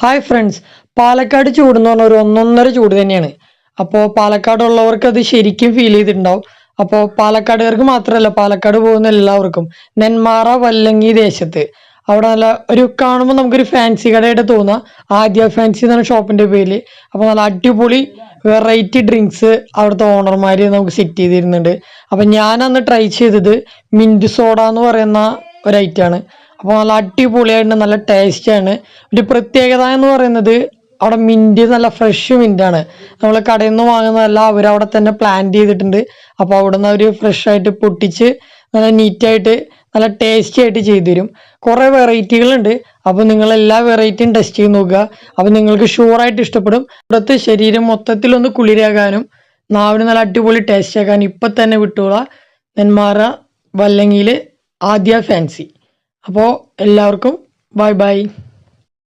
Hi friends, Palakkad ചൂട് എന്ന് പറഞ്ഞാൽ ഒരു ഒന്നൊന്നര ചൂട് തന്നെയാണ്. അപ്പോൾ പാലക്കാടുള്ളവർക്ക് അത് ശരിക്കും ഫീൽ ചെയ്തിട്ടുണ്ടാവും. അപ്പോൾ പാലക്കാടുകാർക്ക് മാത്രമല്ല, പാലക്കാട് പോകുന്ന എല്ലാവർക്കും നെന്മാറ വല്ലങ്ങി ദേശത്ത് അവിടെ നല്ല ഒരു കാണുമ്പോൾ നമുക്കൊരു ഫാൻസി കടയായിട്ട് തോന്നുക. ആദ്യ ഫാൻസി എന്ന ഷോപ്പിന്റെ പേരിൽ. അപ്പോൾ നല്ല അടിപൊളി വെറൈറ്റി ഡ്രിങ്ക്സ് അവിടുത്തെ ഓണർമാർ നമുക്ക് സെറ്റ് ചെയ്തിരുന്നുണ്ട്. അപ്പം ഞാൻ അന്ന് ട്രൈ ചെയ്തത് മിൻറ്റ് സോഡ എന്ന് പറയുന്ന ഒരു ഐറ്റമാണ്. അപ്പോൾ നല്ല അടിപൊളിയായിട്ട് നല്ല ടേസ്റ്റാണ്. ഒരു പ്രത്യേകത എന്ന് പറയുന്നത് അവിടെ മിൻറ്റ് നല്ല ഫ്രഷ് മിൻറ്റാണ്. നമ്മൾ കടയിൽ നിന്ന് വാങ്ങുന്നതല്ല, അവരവിടെ തന്നെ പ്ലാന്റ് ചെയ്തിട്ടുണ്ട്. അപ്പോൾ അവിടെ നിന്ന് അവർ ഫ്രഷ് ആയിട്ട് പൊട്ടിച്ച് നല്ല നീറ്റായിട്ട് നല്ല ടേസ്റ്റി ആയിട്ട് ചെയ്തു തരും. കുറേ വെറൈറ്റികളുണ്ട്. അപ്പോൾ നിങ്ങൾ എല്ലാ വെറൈറ്റിയും ടെസ്റ്റ് ചെയ്ത് നോക്കുക. അപ്പോൾ നിങ്ങൾക്ക് ഷുവറായിട്ട് ഇഷ്ടപ്പെടും. ഇവിടുത്തെ ശരീരം മൊത്തത്തിലൊന്ന് കുളിരാകാനും നാവിന് നല്ല അടിപൊളി ടേസ്റ്റ് ആക്കാനും ഇപ്പം തന്നെ വിട്ടോളാം. നെന്മാറ വല്ലങ്ങിയിൽ ആദ്യ ഫാൻസി. അപ്പോൾ എല്ലാവർക്കും ബൈ ബൈ.